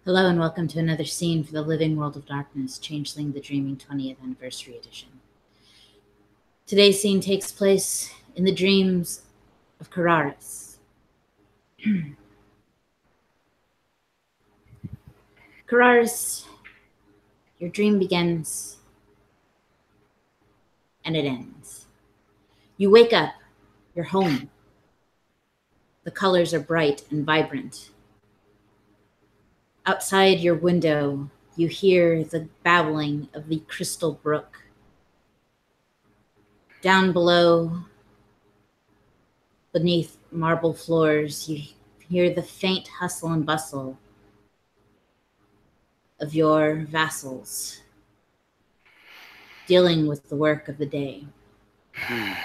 Hello and welcome to another scene for the Living World of Darkness, Changeling the Dreaming 20th Anniversary Edition. Today's scene takes place in the dreams of Kararis. Kararis, your dream begins and it ends. You wake up, you're home. The colors are bright and vibrant. Outside your window, you hear the babbling of the crystal brook. Down below, beneath marble floors, you hear the faint hustle and bustle of your vassals dealing with the work of the day. It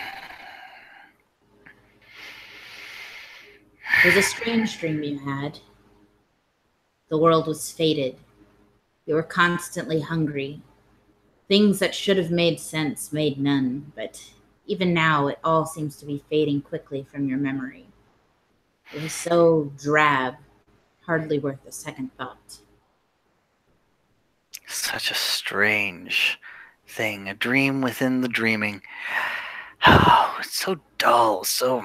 was a strange dream you had. The world was fated. You were constantly hungry. Things that should have made sense made none, but even now it all seems to be fading quickly from your memory. It was so drab, hardly worth a second thought. Such a strange thing, a dream within the dreaming. Oh, it's so dull, so...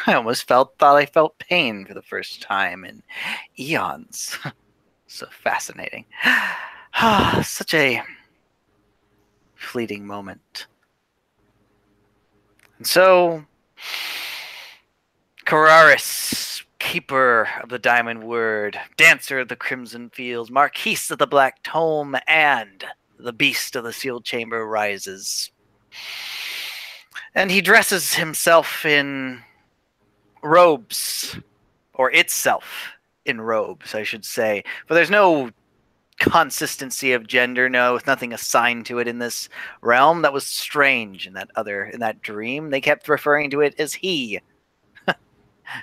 I almost thought I felt pain for the first time in eons. So fascinating. Such a fleeting moment. And so, Kararis, keeper of the diamond word, dancer of the crimson fields, marquise of the black tome, and the beast of the sealed chamber rises. And he dresses himself in robes, or itself in robes, I should say. For there's no consistency of gender, nothing assigned to it in this realm. That was strange in that dream. They kept referring to it as he.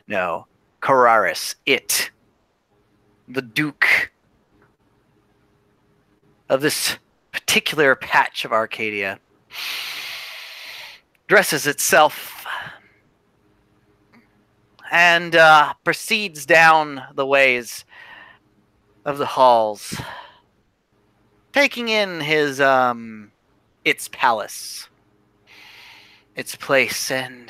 No, Kararis, it, the Duke of this particular patch of Arcadia, dresses itself and proceeds down the ways of the halls, taking in his its palace, its place, and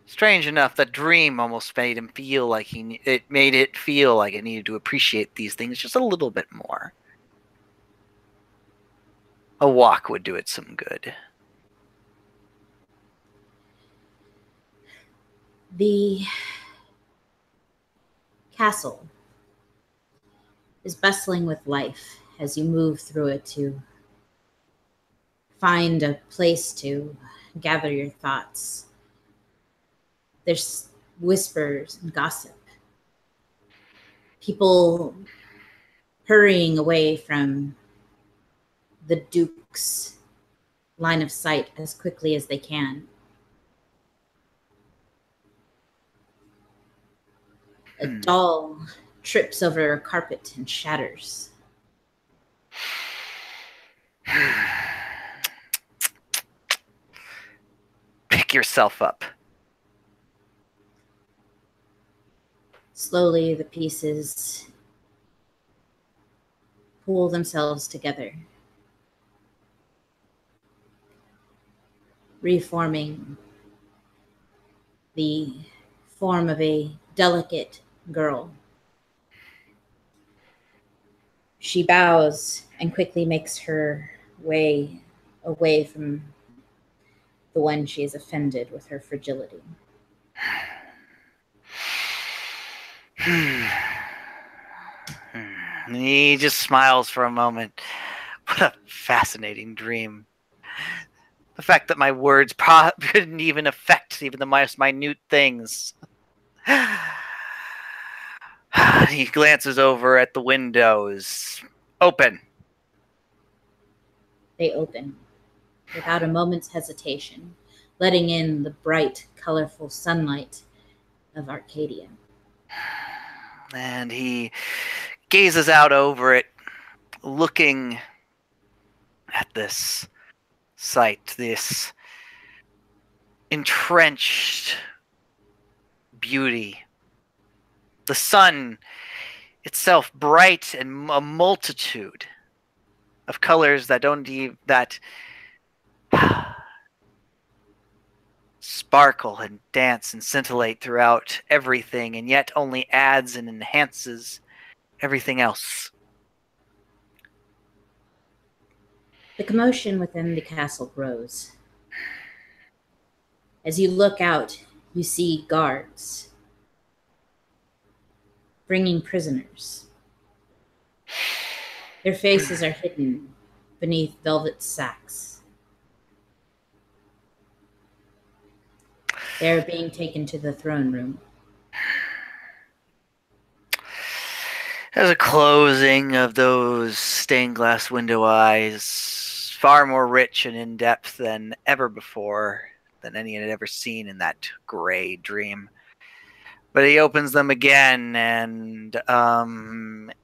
strange enough, that dream almost made him feel like it needed to appreciate these things just a little bit more. A walk would do it some good. The castle is bustling with life as you move through it to find a place to gather your thoughts. There's whispers and gossip. People hurrying away from the Duke's line of sight as quickly as they can. A doll trips over a carpet and shatters. Pick yourself up. Slowly, the pieces pull themselves together, reforming the form of a delicate girl. She bows and quickly makes her way away from the one she has offended with her fragility. He just smiles for a moment. What a fascinating dream. The fact that my words couldn't even affect even the most minute things. He glances over at the windows. Open. They open without a moment's hesitation, letting in the bright, colorful sunlight of Arcadia. And he gazes out over it, looking at this sight, this entrenched beauty The sun itself bright and a multitude of colors that don't even that sparkle and dance and scintillate throughout everything, and yet only adds and enhances everything else. The commotion within the castle grows. As you look out, you see guards bringing prisoners. Their faces are hidden beneath velvet sacks. They are being taken to the throne room. There's a closing of those stained glass window eyes, far more rich and in depth than ever before, than any had ever seen in that gray dream. But he opens them again, and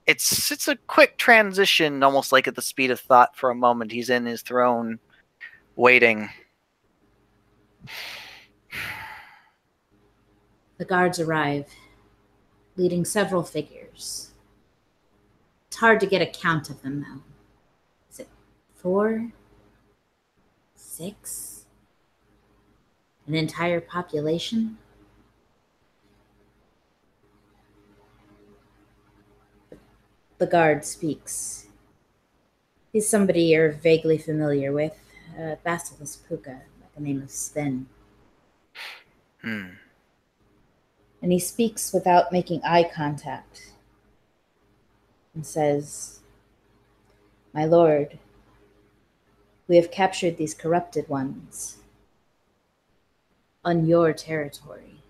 it's a quick transition, almost like at the speed of thought. For a moment, he's in his throne, waiting. The guards arrive, leading several figures. It's hard to get a count of them, though. Is it 4? 6? An entire population? The guard speaks. He's somebody you're vaguely familiar with, Basilisk Puka, by the name of Sven. And he speaks without making eye contact and says, "My lord, we have captured these corrupted ones on your territory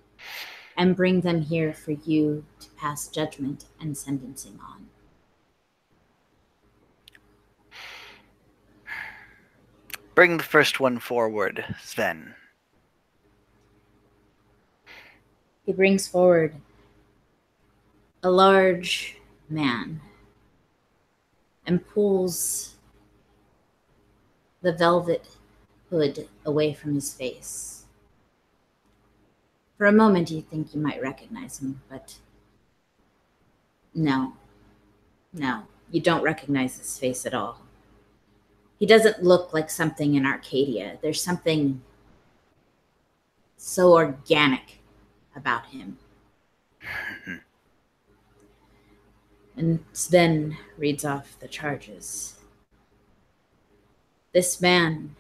and bring them here for you to pass judgment and sentencing on." Bring the first one forward, Sven. He brings forward a large man and pulls the velvet hood away from his face. For a moment, you think you might recognize him, but no, you don't recognize his face at all. He doesn't look like something in Arcadia. There's something so organic about him. And Sven reads off the charges. This man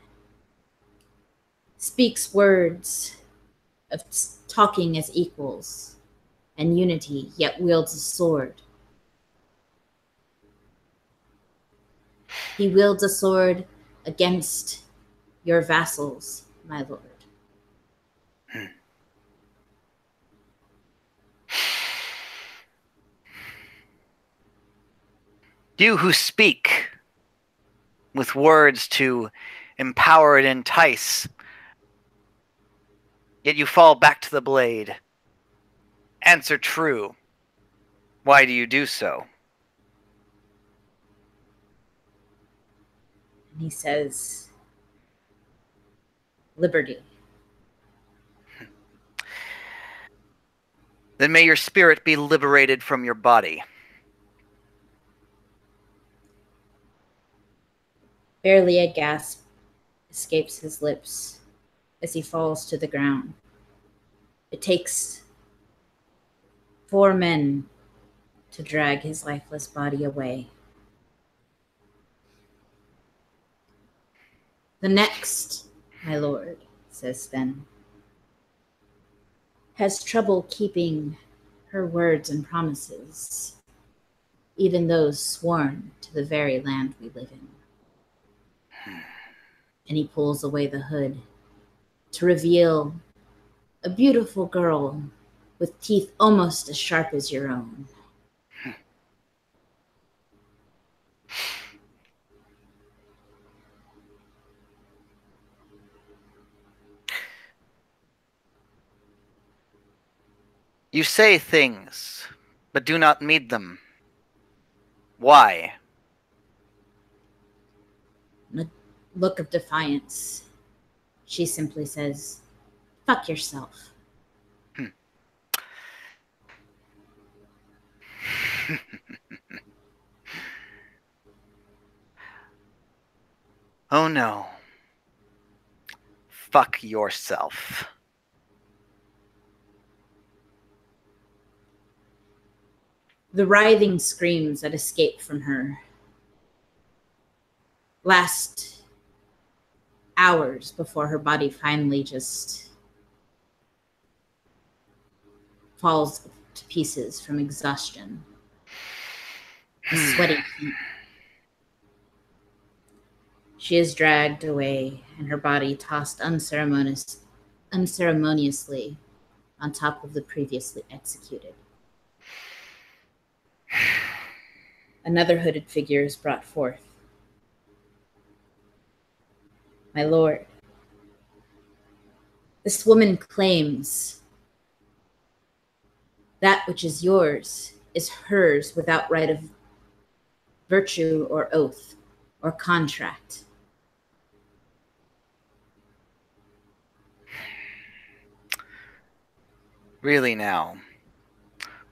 speaks words of talking as equals and unity, yet wields a sword. He wields a sword against your vassals, my lord. You who speak with words to empower and entice, yet you fall back to the blade. Answer true. Why do you do so? And he says, liberty. Then may your spirit be liberated from your body. Barely a gasp escapes his lips as he falls to the ground. It takes 4 men to drag his lifeless body away. The next, my lord, says Sven, has trouble keeping her words and promises, even those sworn to the very land we live in. And he pulls away the hood to reveal a beautiful girl with teeth almost as sharp as your own. You say things, but do not mean them. Why? A look of defiance. She simply says, "Fuck yourself." Oh no. Fuck yourself. The writhing screams that escape from her last hours before her body finally just falls to pieces from exhaustion. A sweaty heat. She is dragged away and her body tossed unceremoniously on top of the previously executed. Another hooded figure is brought forth. My lord, this woman claims that which is yours is hers without right of virtue or oath or contract. Really now.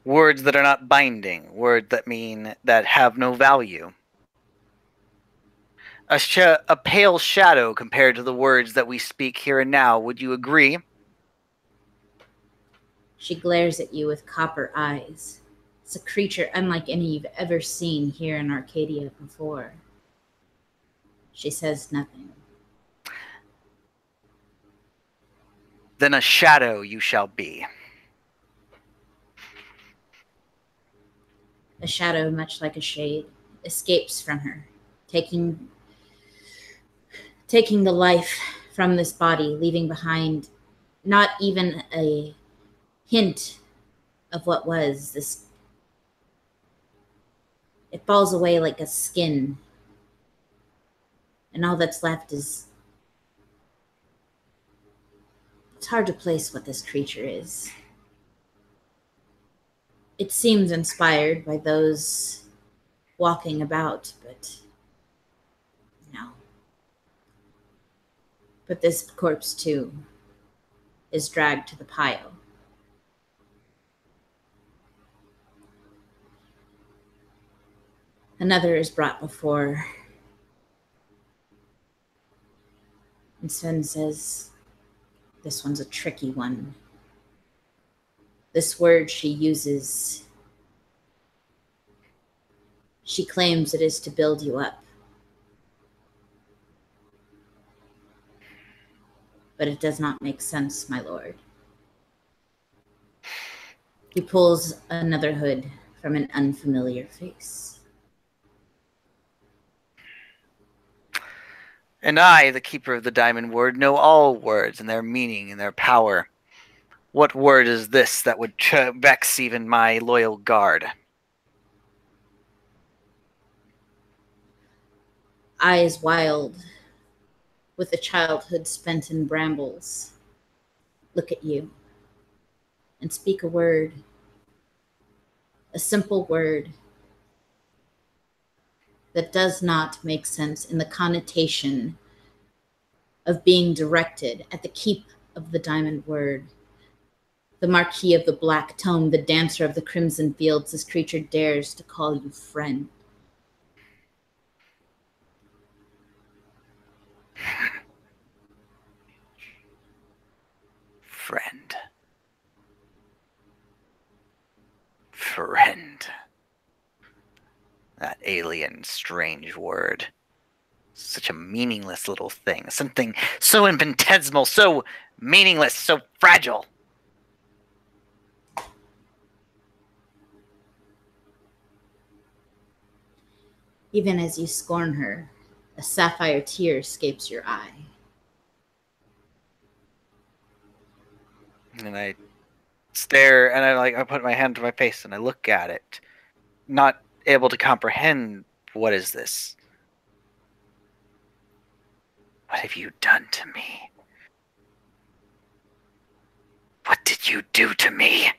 Words that are not binding, words that have no value. A pale shadow compared to the words that we speak here and now, would you agree? She glares at you with copper eyes. It's a creature unlike any you've ever seen here in Arcadia before. She says nothing. Then a shadow you shall be. A shadow, much like a shade, escapes from her, taking the life from this body, leaving behind not even a hint of what was this. It falls away like a skin, and all that's left is, it's hard to place what this creature is. It seems inspired by those walking about, but no. But this corpse, too, is dragged to the pile. Another is brought before, and Sven says, this one's a tricky one. This word she uses, she claims it is to build you up. But it does not make sense, my lord. He pulls another hood from an unfamiliar face. And I, the keeper of the diamond word, know all words and their meaning and their power. What word is this that would vex even my loyal guard? Eyes wild, with a childhood spent in brambles, look at you and speak a word, a simple word that does not make sense in the connotation of being directed at the keep of the diamond word. The Marquis of the Black Tome, the dancer of the crimson fields, this creature dares to call you friend. Friend. Friend. That alien, strange word. Such a meaningless little thing. Something so infinitesimal, so meaningless, so fragile. Even as you scorn her, a sapphire tear escapes your eye. And I stare, and I put my hand to my face, and I look at it, not able to comprehend what is this. What have you done to me? What did you do to me?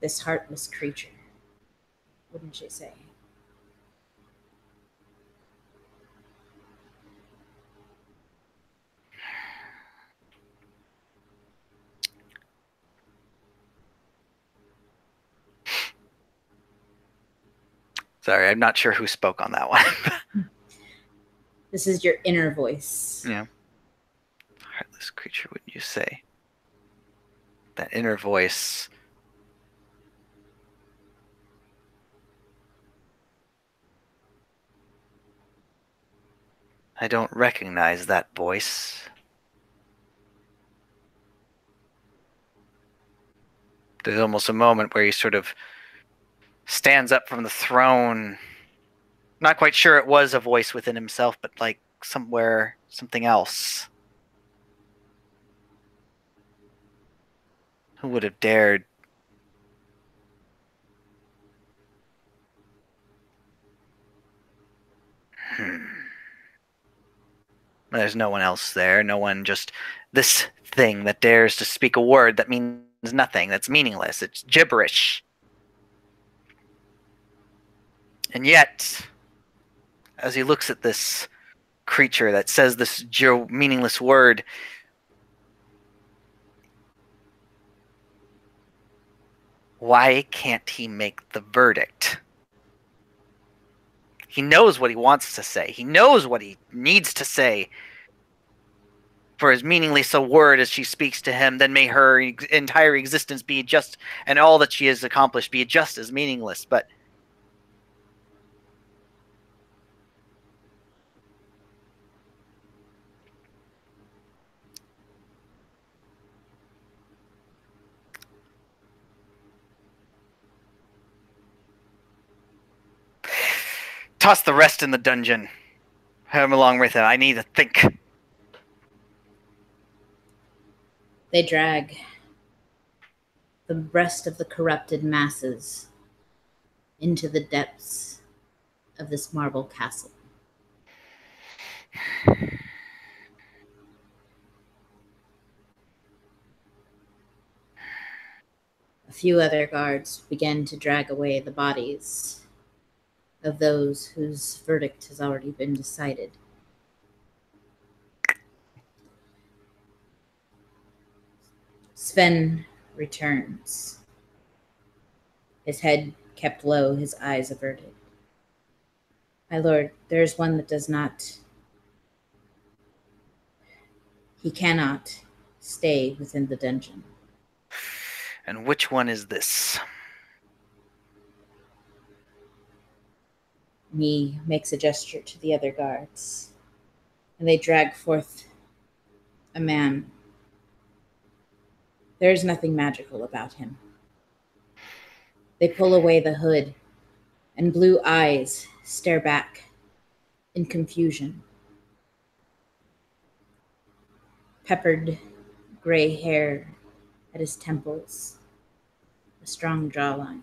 This heartless creature, wouldn't you say? Sorry, I'm not sure who spoke on that one. This is your inner voice. Yeah. Heartless creature, wouldn't you say? That inner voice. I don't recognize that voice. There's almost a moment where he sort of stands up from the throne. Not quite sure it was a voice within himself, but like somewhere, something else. Who would have dared? There's no one else there. No one, just this thing that dares to speak a word that means nothing, that's meaningless. It's gibberish. And yet, as he looks at this creature that says this meaningless word, why can't he make the verdict? He knows what he wants to say. He knows what he needs to say. For as meaningless a word as she speaks to him, then may her entire existence be just, and all that she has accomplished be just as meaningless. But toss the rest in the dungeon. Have him along with it. I need to think. They drag the rest of the corrupted masses into the depths of this marble castle. A few other guards begin to drag away the bodies of those whose verdict has already been decided. Sven returns, his head kept low, his eyes averted. My lord, there is one that does not. He cannot stay within the dungeon. And which one is this? He makes a gesture to the other guards, and they drag forth a man. There is nothing magical about him. They pull away the hood, and blue eyes stare back in confusion. Peppered gray hair at his temples, a strong jawline.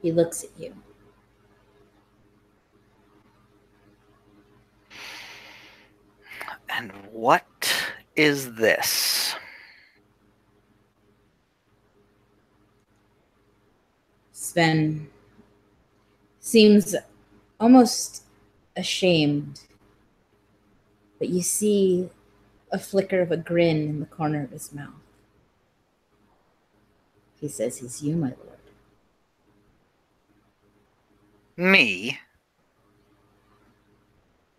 He looks at you. And what is this? Sven seems almost ashamed, but you see a flicker of a grin in the corner of his mouth. He says he's you, my lord. Me?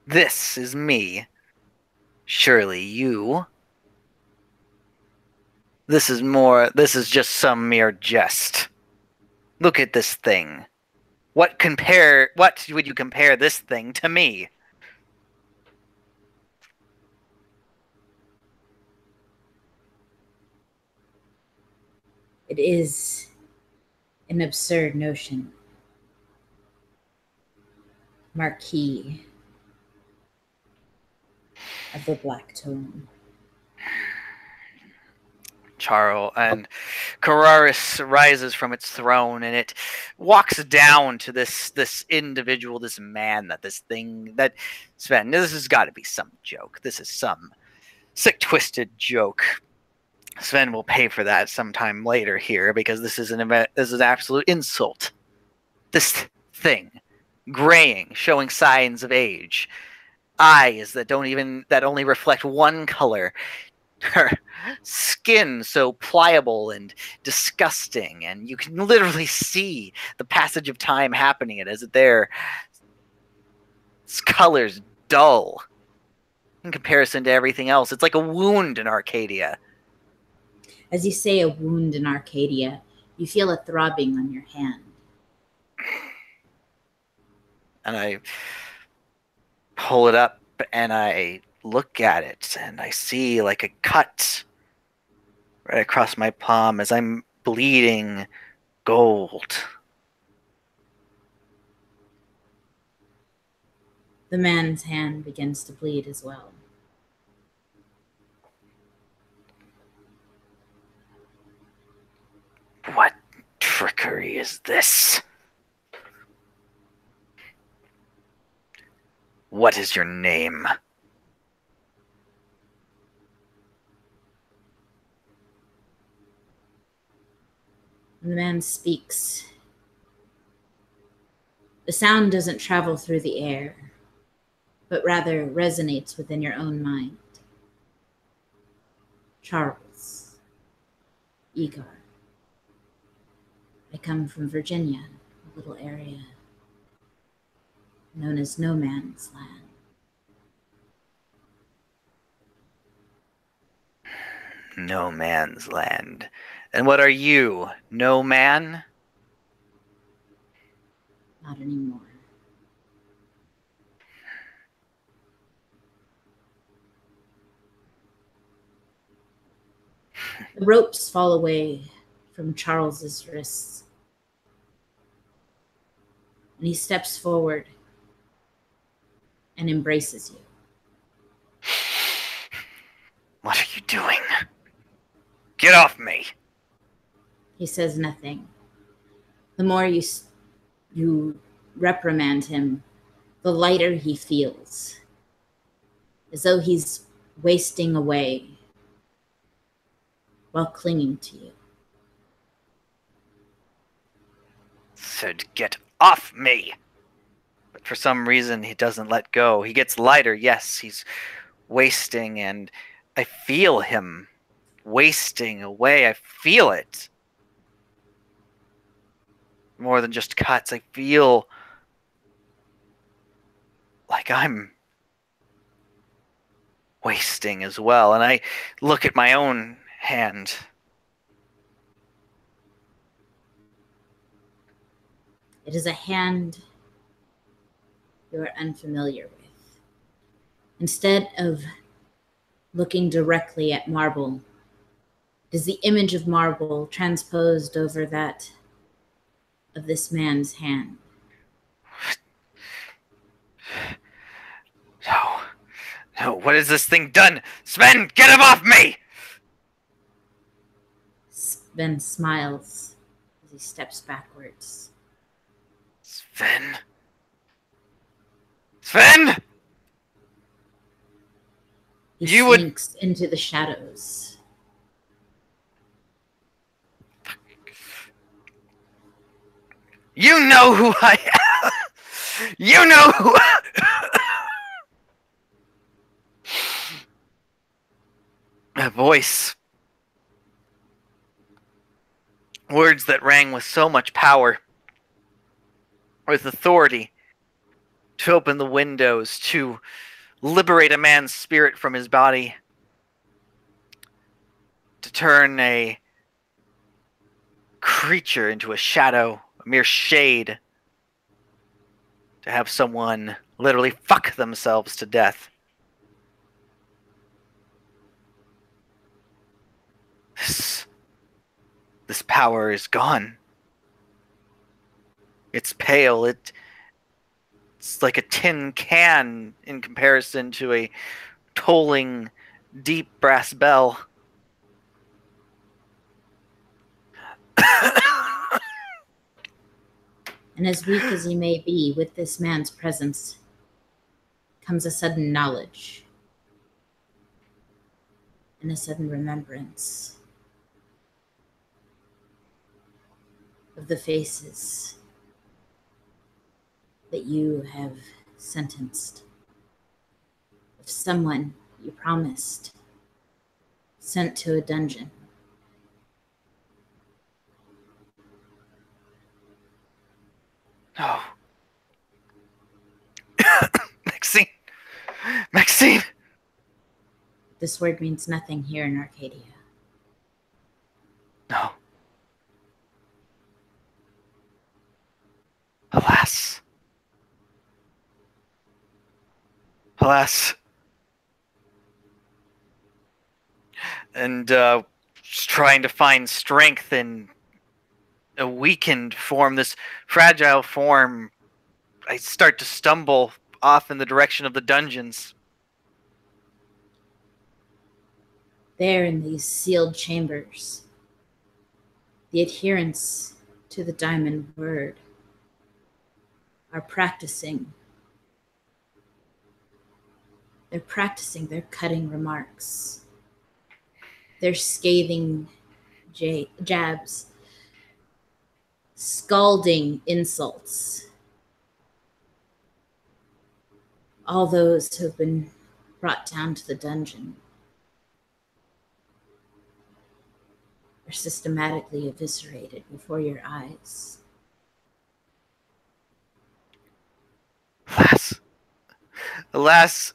This is me. Surely you. This is just some mere jest. Look at this thing. What would you compare this thing to me? It is an absurd notion. Marquis of the Black Tome. Charles and Cararis rises from its throne, and it walks down to this individual, this man, that Sven, this has got to be some joke. This is some sick, twisted joke. Sven will pay for that sometime later here, because this is an absolute insult. This thing, graying, showing signs of age, eyes that only reflect one color, Her skin so pliable and disgusting, and you can literally see the passage of time happening as their colors dull in comparison to everything else. It's like a wound in Arcadia. As you say a wound in Arcadia, you feel a throbbing on your hand. And I pull it up and I look at it and I see like a cut right across my palm as I'm bleeding gold. The man's hand begins to bleed as well. What trickery is this? What is your name? When the man speaks, the sound doesn't travel through the air, but rather resonates within your own mind. Charles, Igor. I come from Virginia, a little area known as No Man's Land. No man's land. And what are you? No man? Not anymore. The ropes fall away from Charles's wrists, and he steps forward and embraces you. What are you doing? Get off me! He says nothing. The more you reprimand him, the lighter he feels, as though he's wasting away while clinging to you. Said get off me! But for some reason he doesn't let go. He gets lighter, yes, he's wasting, and I feel him wasting away. I feel it. More than just cuts, I feel like I'm wasting as well. And I look at my own hand. It is a hand you are unfamiliar with. Instead of looking directly at marble, it is the image of marble transposed over that of this man's hand. No. No, what has this thing done? Sven, get him off me! Sven smiles as he steps backwards. Sven? Sven! He You slinks into the shadows. You know who I am! You know who A voice. Words that rang with so much power. With authority. To open the windows. To liberate a man's spirit from his body. To turn a creature into a shadow. A mere shade. To have someone literally fuck themselves to death. This power is gone. It's pale. It's like a tin can in comparison to a tolling, deep brass bell. And as weak as he may be, with this man's presence comes a sudden knowledge and a sudden remembrance of the faces that you have sentenced, of someone you promised, sent to a dungeon. No. Maxine! Maxine! This word means nothing here in Arcadia. No. Alas. Alas. And just trying to find strength in a weakened form, this fragile form, I start to stumble off in the direction of the dungeons. There in these sealed chambers, the adherents to the diamond word are practicing. They're practicing their cutting remarks, their scathing jabs, scalding insults. All those who have been brought down to the dungeon are systematically eviscerated before your eyes. Alas,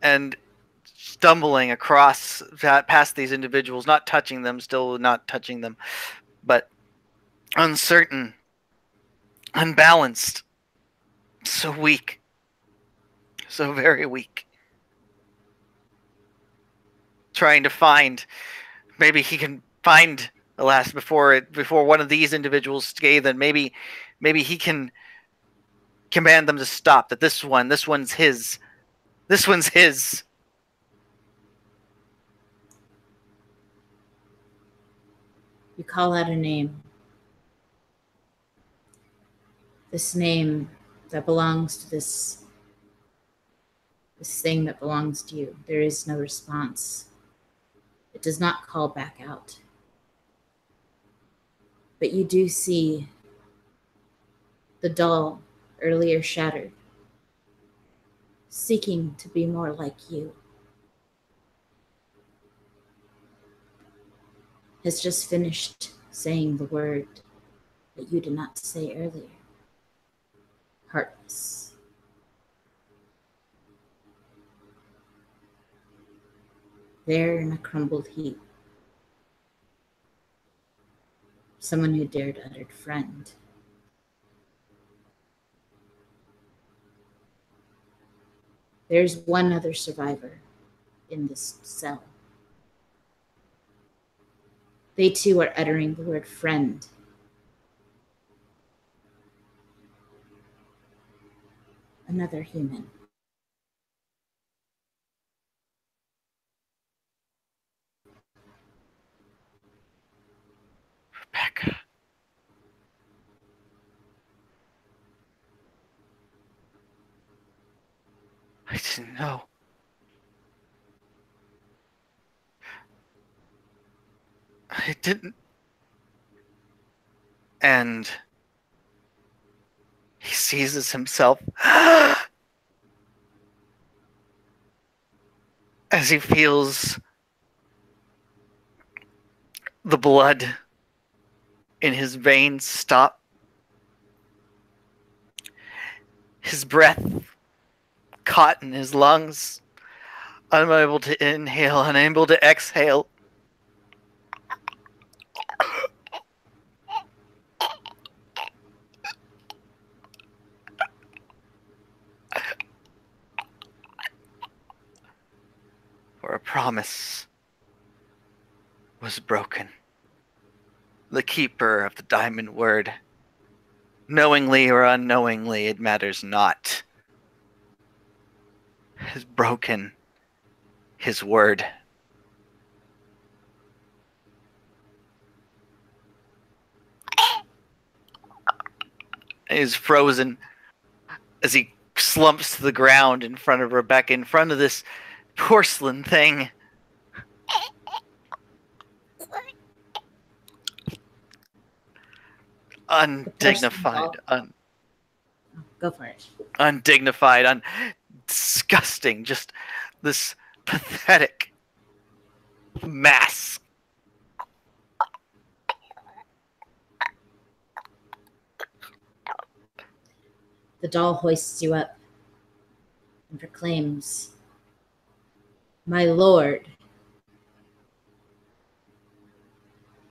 and stumbling across past these individuals, not touching them, still not touching them, but uncertain, unbalanced, so weak, so very weak. Trying to find, maybe he can find, alas, before one of these individuals scathe, and maybe he can command them to stop. That this one's his. This one's his. You call out a name. This name that belongs to this thing that belongs to you. There is no response. It does not call back out. But you do see the doll earlier shattered, seeking to be more like you, has just finished saying the word that you did not say earlier. Heartless. There in a crumbled heap, someone who dared uttered friend. There's one other survivor in this cell. They too are uttering the word friend. Another human. Rebecca. I didn't know. I didn't. And he seizes himself as he feels the blood in his veins stop. His breath caught in his lungs, unable to inhale, unable to exhale. For a promise was broken. The keeper of the diamond word, knowingly or unknowingly, it matters not, has broken his word. He is frozen as he slumps to the ground in front of Rebecca, in front of this porcelain thing. Undignified. Go for it. Undignified, disgusting. Just this pathetic mass. The doll hoists you up and proclaims, "My lord."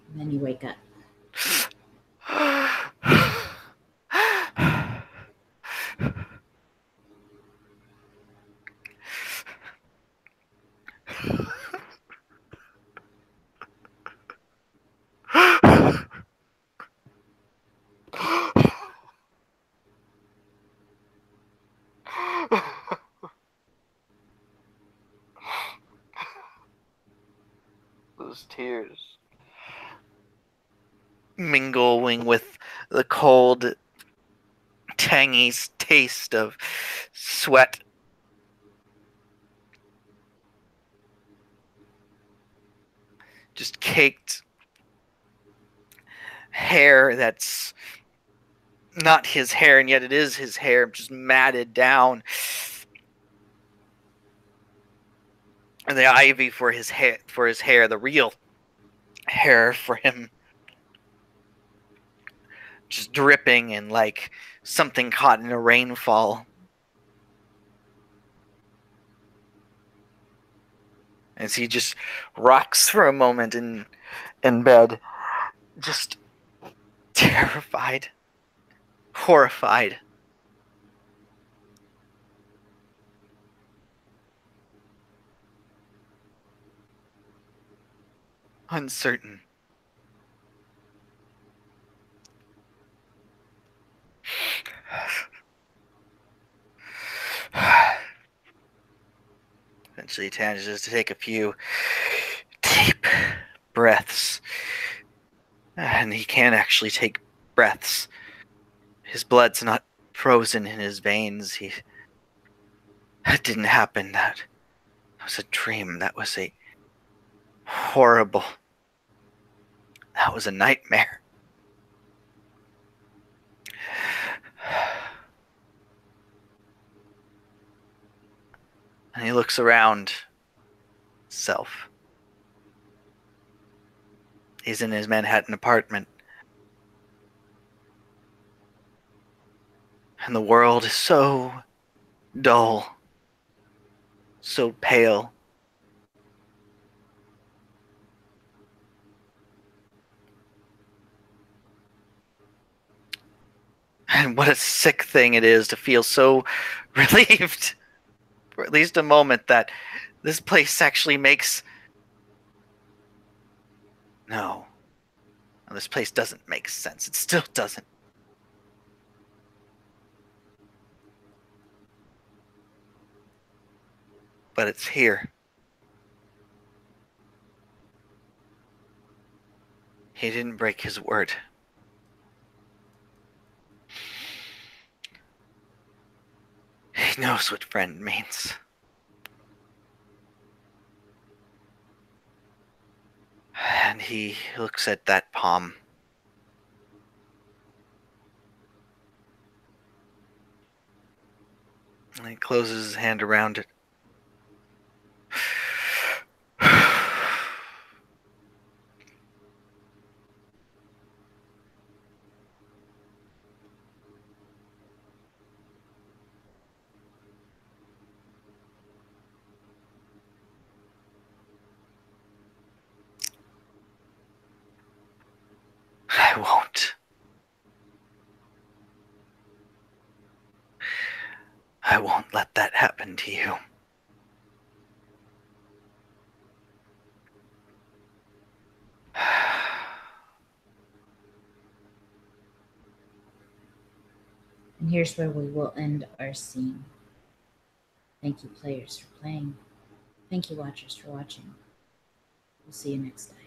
And then you wake up. Those tears mingling with the cold, tangy taste of sweat. Just caked hair that's not his hair, and yet it is his hair, just matted down. And the ivy for his hair, the real hair for him, just dripping and like something caught in a rainfall. As he just rocks for a moment in bed, just terrified, horrified. Uncertain. Eventually he manages to take a few deep breaths. And he can actually take breaths. His blood's not frozen in his veins. That didn't happen. That was a dream. That was a horrible... That was a nightmare. And he looks around himself. He's in his Manhattan apartment. And the world is so dull, so pale. And what a sick thing it is to feel so relieved for at least a moment that this place actually makes... No, this place doesn't make sense. It still doesn't. But it's here. He didn't break his word. He knows what friend means. And he looks at that palm. And he closes his hand around it. I won't. I won't let that happen to you. And here's where we will end our scene. Thank you, players, for playing. Thank you, watchers, for watching. We'll see you next time.